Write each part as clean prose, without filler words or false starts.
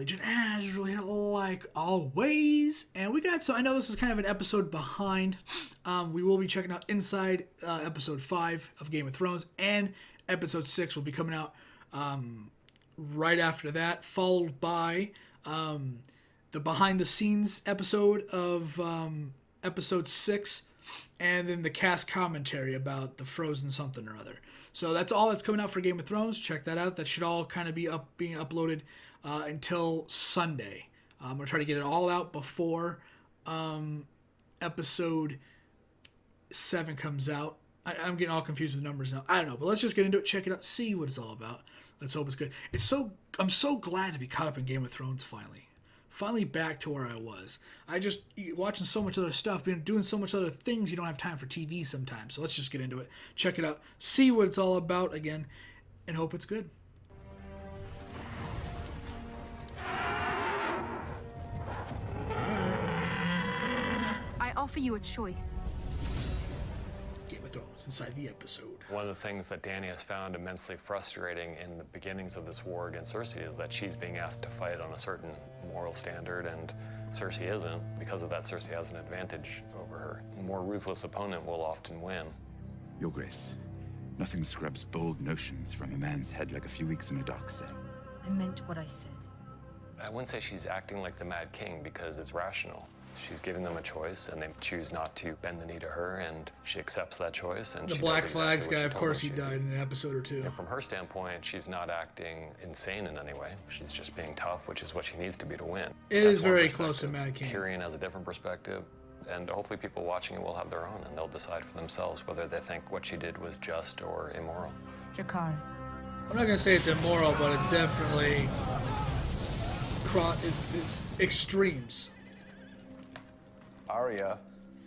Legion as usual here, like always. And we got, so I know this is kind of an episode behind. We will be checking out Inside episode 5 of Game of Thrones, and episode 6 will be coming out right after that, followed by the behind the scenes episode of episode 6, and then the cast commentary about the Frozen something or other. So that's all that's coming out for Game of Thrones. Check that out. That should all kind of be being uploaded until Sunday. I'm going to try to get it all out before episode 7 comes out. I'm getting all confused with numbers now. I don't know, but let's just get into it, check it out, see what it's all about. Let's hope it's good. I'm so glad to be caught up in Game of Thrones finally. Finally back to where I was. I just watching so much other stuff, been doing so much other things, you don't have time for TV sometimes. So let's just get into it, check it out, see what it's all about again, and hope it's good. I offer you a choice. Game of Thrones, inside the episode. One of the things that Dany has found immensely frustrating in the beginnings of this war against Cersei is that she's being asked to fight on a certain moral standard, and Cersei isn't. Because of that, Cersei has an advantage over her. A more ruthless opponent will often win. Your Grace, nothing scrubs bold notions from a man's head like a few weeks in a dark cell. I meant what I said. I wouldn't say she's acting like the Mad King because it's rational. She's giving them a choice, and they choose not to bend the knee to her, and she accepts that choice. And The she Black does Flags exactly guy, what of she told course, them he she'd died in an episode or two. And from her standpoint, she's not acting insane in any way. She's just being tough, which is what she needs to be to win. It That's is one very close to perspective. Mad King. Tyrion has a different perspective, and hopefully people watching it will have their own, and they'll decide for themselves whether they think what she did was just or immoral. Dracarys. I'm not gonna say it's immoral, but it's definitely it's extremes. Arya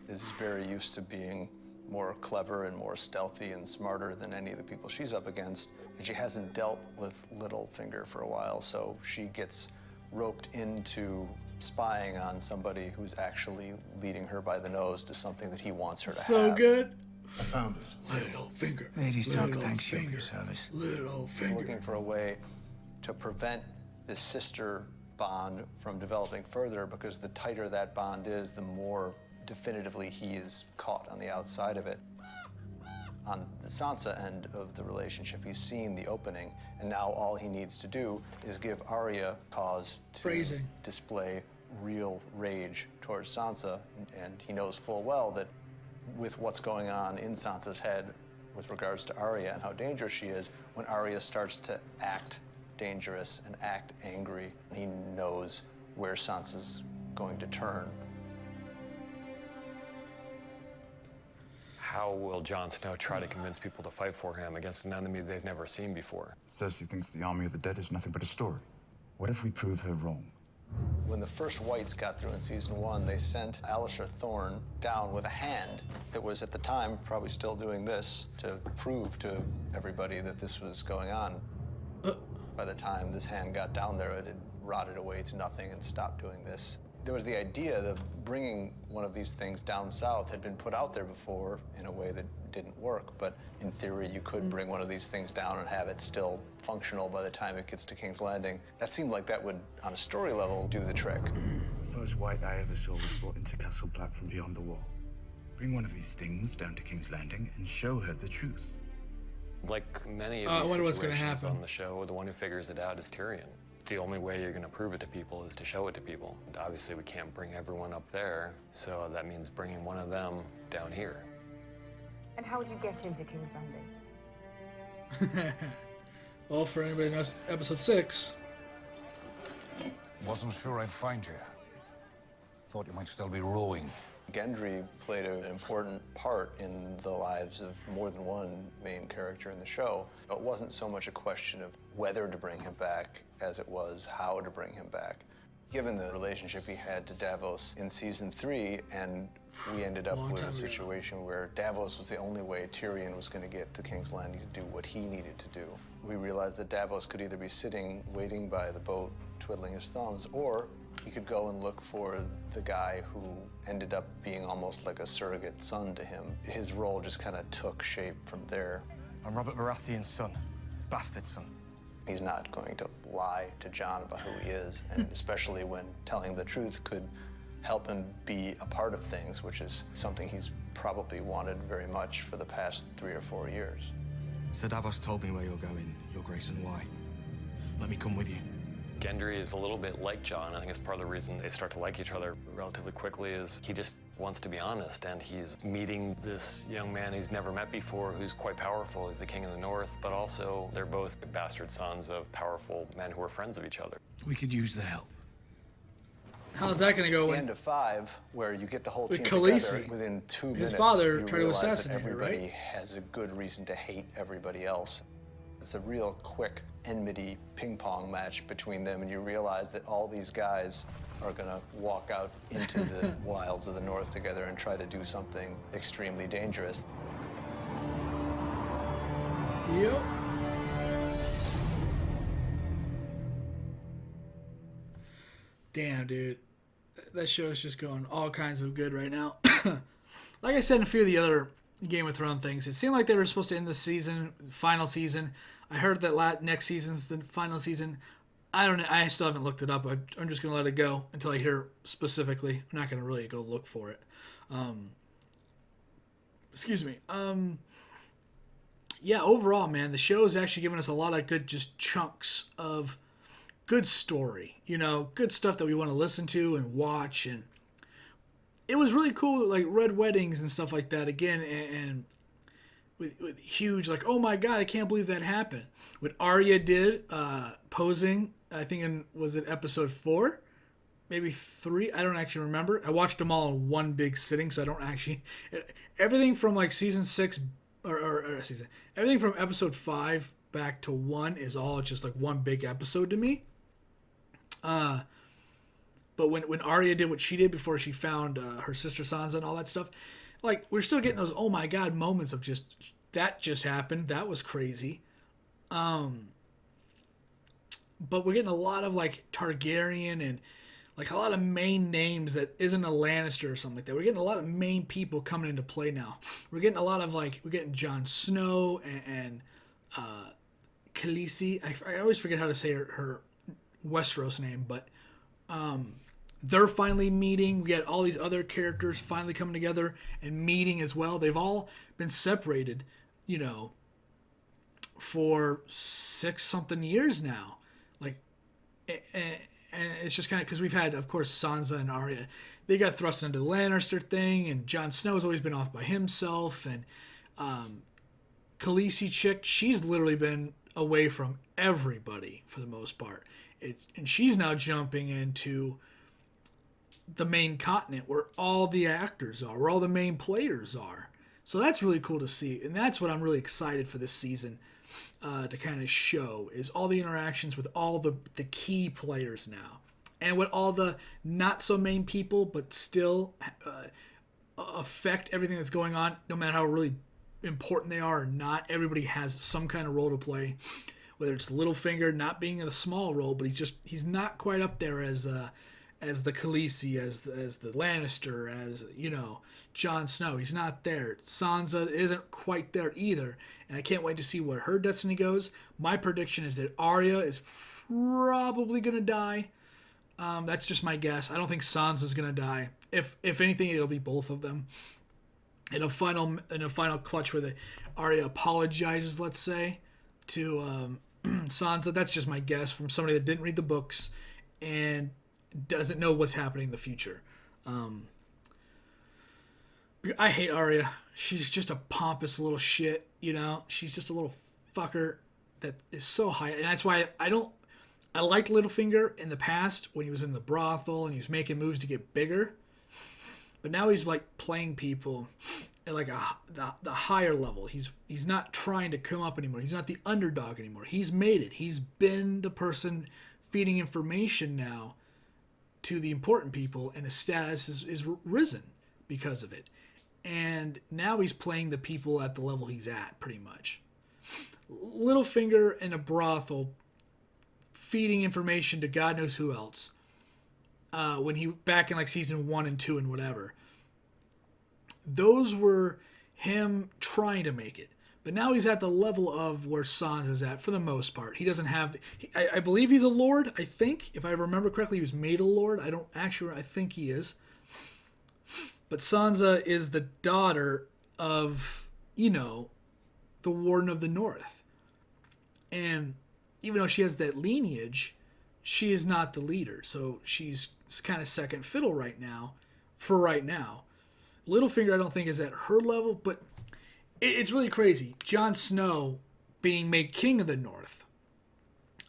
is very used to being more clever and more stealthy and smarter than any of the people she's up against. And she hasn't dealt with Littlefinger for a while, so she gets roped into spying on somebody who's actually leading her by the nose to something that he wants her to have. So good. I found it. Littlefinger. Ladies' dog thanks you for your service. Littlefinger. Looking for a way to prevent this sister bond from developing further, because the tighter that bond is, the more definitively he is caught on the outside of it. On the Sansa end of the relationship, he's seen the opening, and now all he needs to do is give Arya cause to display real rage towards Sansa, and he knows full well that with what's going on in Sansa's head with regards to Arya and how dangerous she is, when Arya starts to act dangerous and act angry, he knows where Sansa's going to turn. How will Jon Snow try to convince people to fight for him against an enemy they've never seen before? Cersei thinks the army of the dead is nothing but a story. What if we prove her wrong? When the first Whites got through in season 1, they sent Alliser Thorne down with a hand that was, at the time, probably still doing this to prove to everybody that this was going on. By the time this hand got down there, it had rotted away to nothing and stopped doing this. There was the idea that bringing one of these things down south had been put out there before in a way that didn't work, but in theory you could bring one of these things down and have it still functional by the time it gets to King's Landing. That seemed like that would, on a story level, do the trick. The first white I ever saw was brought into Castle Black from beyond the wall. Bring one of these things down to King's Landing and show her the truth. Like many I of these wonder what's gonna situations happen. on the show, the one who figures it out is Tyrion. The only way you're going to prove it to people is to show it to people. And obviously, we can't bring everyone up there, so that means bringing one of them down here. And how would you get into King's Landing? Well, for anybody who knows episode 6. Wasn't sure I'd find you. Thought you might still be rowing. Gendry played an important part in the lives of more than one main character in the show. It wasn't so much a question of whether to bring him back as it was how to bring him back. Given the relationship he had to Davos in season 3, and we ended up with a situation where Davos was the only way Tyrion was going to get to King's Landing to do what he needed to do. We realized that Davos could either be sitting, waiting by the boat, twiddling his thumbs, or he could go and look for the guy who ended up being almost like a surrogate son to him. His role just kind of took shape from there. I'm Robert Baratheon's son, bastard son. He's not going to lie to John about who he is, and especially when telling the truth could help him be a part of things, which is something he's probably wanted very much for the past 3 or 4 years. Sir Davos told me where you're going, Your Grace, and why. Let me come with you. Gendry is a little bit like John. I think it's part of the reason they start to like each other relatively quickly is he just wants to be honest, and he's meeting this young man he's never met before who's quite powerful. He's the king of the North, but also they're both bastard sons of powerful men who are friends of each other. We could use the help. How's that going to go? At the end of 5, where you get the whole With team Khaleesi, together within 2 minutes, his father you tried to realize that assassinate her, right? everybody has a good reason to hate everybody else. It's a real quick enmity ping pong match between them, and you realize that all these guys are going to walk out into the wilds of the North together and try to do something extremely dangerous. Yep. Damn, dude. That show's just going all kinds of good right now. Like I said in a few of the other Game of Thrones things, it seemed like they were supposed to end the season, final season. I heard that next season's the final season. I don't know. I still haven't looked it up. I'm just going to let it go until I hear specifically. I'm not going to really go look for it. Excuse me. Yeah, overall, man, the show is actually giving us a lot of good just chunks of good story. You know, good stuff that we want to listen to and watch. And it was really cool, like red weddings and stuff like that again. And with huge, like, oh my God, I can't believe that happened. What Arya did, posing, I think was it episode 4? Maybe 3? I don't actually remember. I watched them all in one big sitting, so I don't actually... Everything from like season 6, everything from episode 5 back to 1 is all just like one big episode to me. But when Arya did what she did before she found her sister Sansa and all that stuff, like, we're still getting those oh my God moments of just, that just happened, that was crazy. But we're getting a lot of like Targaryen and like a lot of main names that isn't a Lannister or something like that. We're getting a lot of main people coming into play now. We're getting a lot of like, we're getting Jon Snow and Khaleesi. I always forget how to say her Westeros name, but they're finally meeting. We got all these other characters finally coming together and meeting as well. They've all been separated, you know, for 6-something years now. Like, and it's just kind of because we've had, of course, Sansa and Arya. They got thrust into the Lannister thing, and Jon Snow's always been off by himself. And Khaleesi chick, she's literally been away from everybody for the most part. And she's now jumping into the main continent where all the actors are, where all the main players are. So that's really cool to see. And that's what I'm really excited for this season to kind of show, is all the interactions with all the key players now. And with all the not so main people, but still affect everything that's going on, no matter how really important they are or not. Everybody has some kind of role to play. Whether it's Littlefinger not being in a small role, but he's not quite up there as the Khaleesi, as the Lannister, as, you know, Jon Snow. He's not there. Sansa isn't quite there either, and I can't wait to see where her destiny goes. My prediction is that Arya is probably gonna die. That's just my guess. I don't think Sansa's gonna die. If anything, it'll be both of them in a final clutch where Arya apologizes, let's say, to Sansa. That's just my guess from somebody that didn't read the books and doesn't know what's happening in the future. I hate Arya. She's just a pompous little shit, you know. She's just a little fucker that is so high, and that's why I liked Littlefinger in the past when he was in the brothel and he was making moves to get bigger, but now he's like playing people at like the higher level. He's not trying to come up anymore. He's not the underdog anymore. He's made it. He's been the person feeding information now to the important people, and his status is risen because of it. And now he's playing the people at the level he's at, pretty much. Littlefinger in a brothel, feeding information to God knows who else. When he back in like season 1 and 2 and whatever. Those were him trying to make it. But now he's at the level of where Sansa is at for the most part. He doesn't have... I believe he's a lord, I think. If I remember correctly, he was made a lord. I think he is. But Sansa is the daughter of, the Warden of the North. And even though she has that lineage, she is not the leader. So she's kind of second fiddle right now, for right now. Littlefinger, I don't think, is at her level, but it's really crazy. Jon Snow being made king of the North,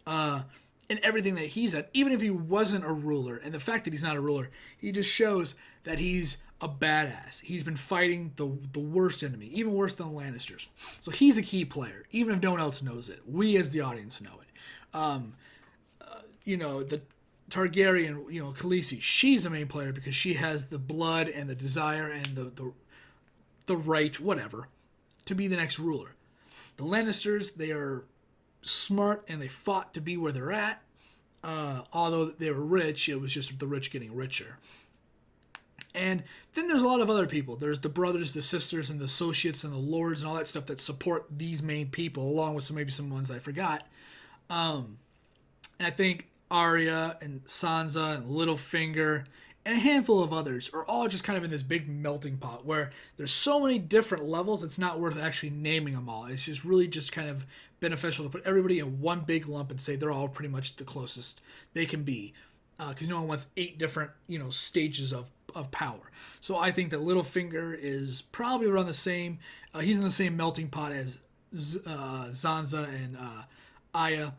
and everything that he's at, even if he wasn't a ruler, and the fact that he's not a ruler, he just shows that he's a badass. He's been fighting the worst enemy, even worse than the Lannisters. So he's a key player, even if no one else knows it. We as the audience know it. The Targaryen, Khaleesi, she's a main player because she has the blood and the desire and the right, whatever, to be the next ruler. The Lannisters, they are smart and they fought to be where they're at. Although they were rich, it was just the rich getting richer. And then there's a lot of other people. There's the brothers, the sisters, and the associates, and the lords, and all that stuff that support these main people, along with maybe some ones I forgot. And I think Arya and Sansa and Littlefinger and a handful of others are all just kind of in this big melting pot where there's so many different levels it's not worth actually naming them all. It's just really just kind of beneficial to put everybody in one big lump and say they're all pretty much the closest they can be, because no one wants 8 different stages of power. So I think that Littlefinger is probably around the same. He's in the same melting pot as Sansa and Arya.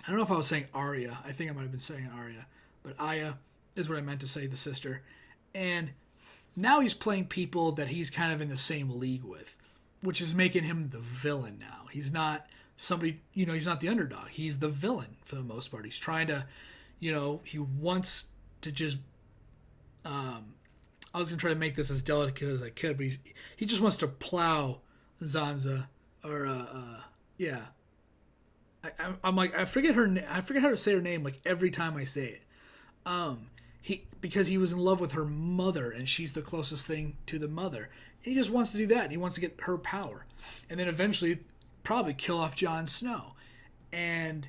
I don't know if I was saying Arya. I think I might have been saying Arya, but Arya is what I meant to say, the sister. And now he's playing people that he's kind of in the same league with, which is making him the villain now. He's not somebody, he's not the underdog. He's the villain for the most part. He's trying to, he wants to just, I was going to try to make this as delicate as I could, but he just wants to plow Sansa, or, yeah. I'm like, I forget how to say her name like every time I say it. Because he was in love with her mother and she's the closest thing to the mother. He just wants to do that. He wants to get her power. And then eventually probably kill off Jon Snow and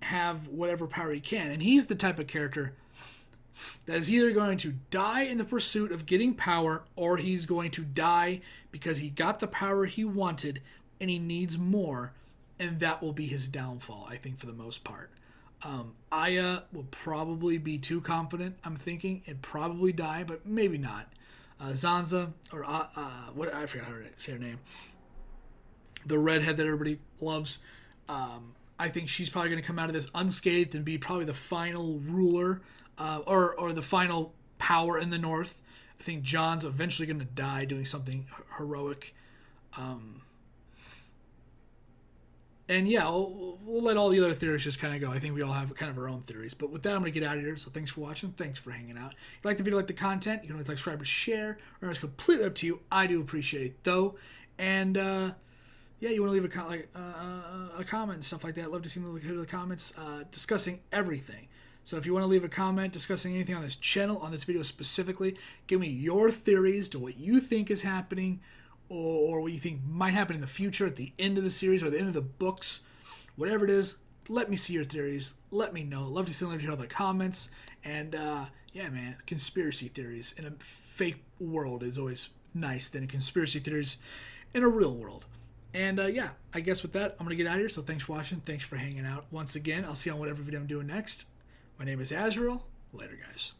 have whatever power he can. And he's the type of character that is either going to die in the pursuit of getting power, or he's going to die because he got the power he wanted and he needs more. And that will be his downfall, I think, for the most part. Arya will probably be too confident, I'm thinking, and probably die, but maybe not. Sansa, or what, I forgot how to say her name. The redhead that everybody loves. I think she's probably going to come out of this unscathed and be probably the final ruler, or the final power in the North. I think Jon's eventually going to die doing something heroic. And yeah, we'll let all the other theories just kind of go. I think we all have kind of our own theories. But with that, I'm going to get out of here. So thanks for watching. Thanks for hanging out. If you like the video, like the content, you can always like, subscribe, or share. Or it's completely up to you. I do appreciate it, though. And yeah, you want to leave a comment and stuff like that. I'd love to see the comments discussing everything. So if you want to leave a comment discussing anything on this channel, on this video specifically, give me your theories to what you think is happening, or what you think might happen in the future at the end of the series or the end of the books. Whatever it is, let me see your theories. Let me know. Love to see them in the comments. And yeah, man, conspiracy theories in a fake world is always nice than conspiracy theories in a real world. And yeah, I guess with that, I'm going to get out of here. So thanks for watching. Thanks for hanging out. Once again, I'll see you on whatever video I'm doing next. My name is Azrael. Later, guys.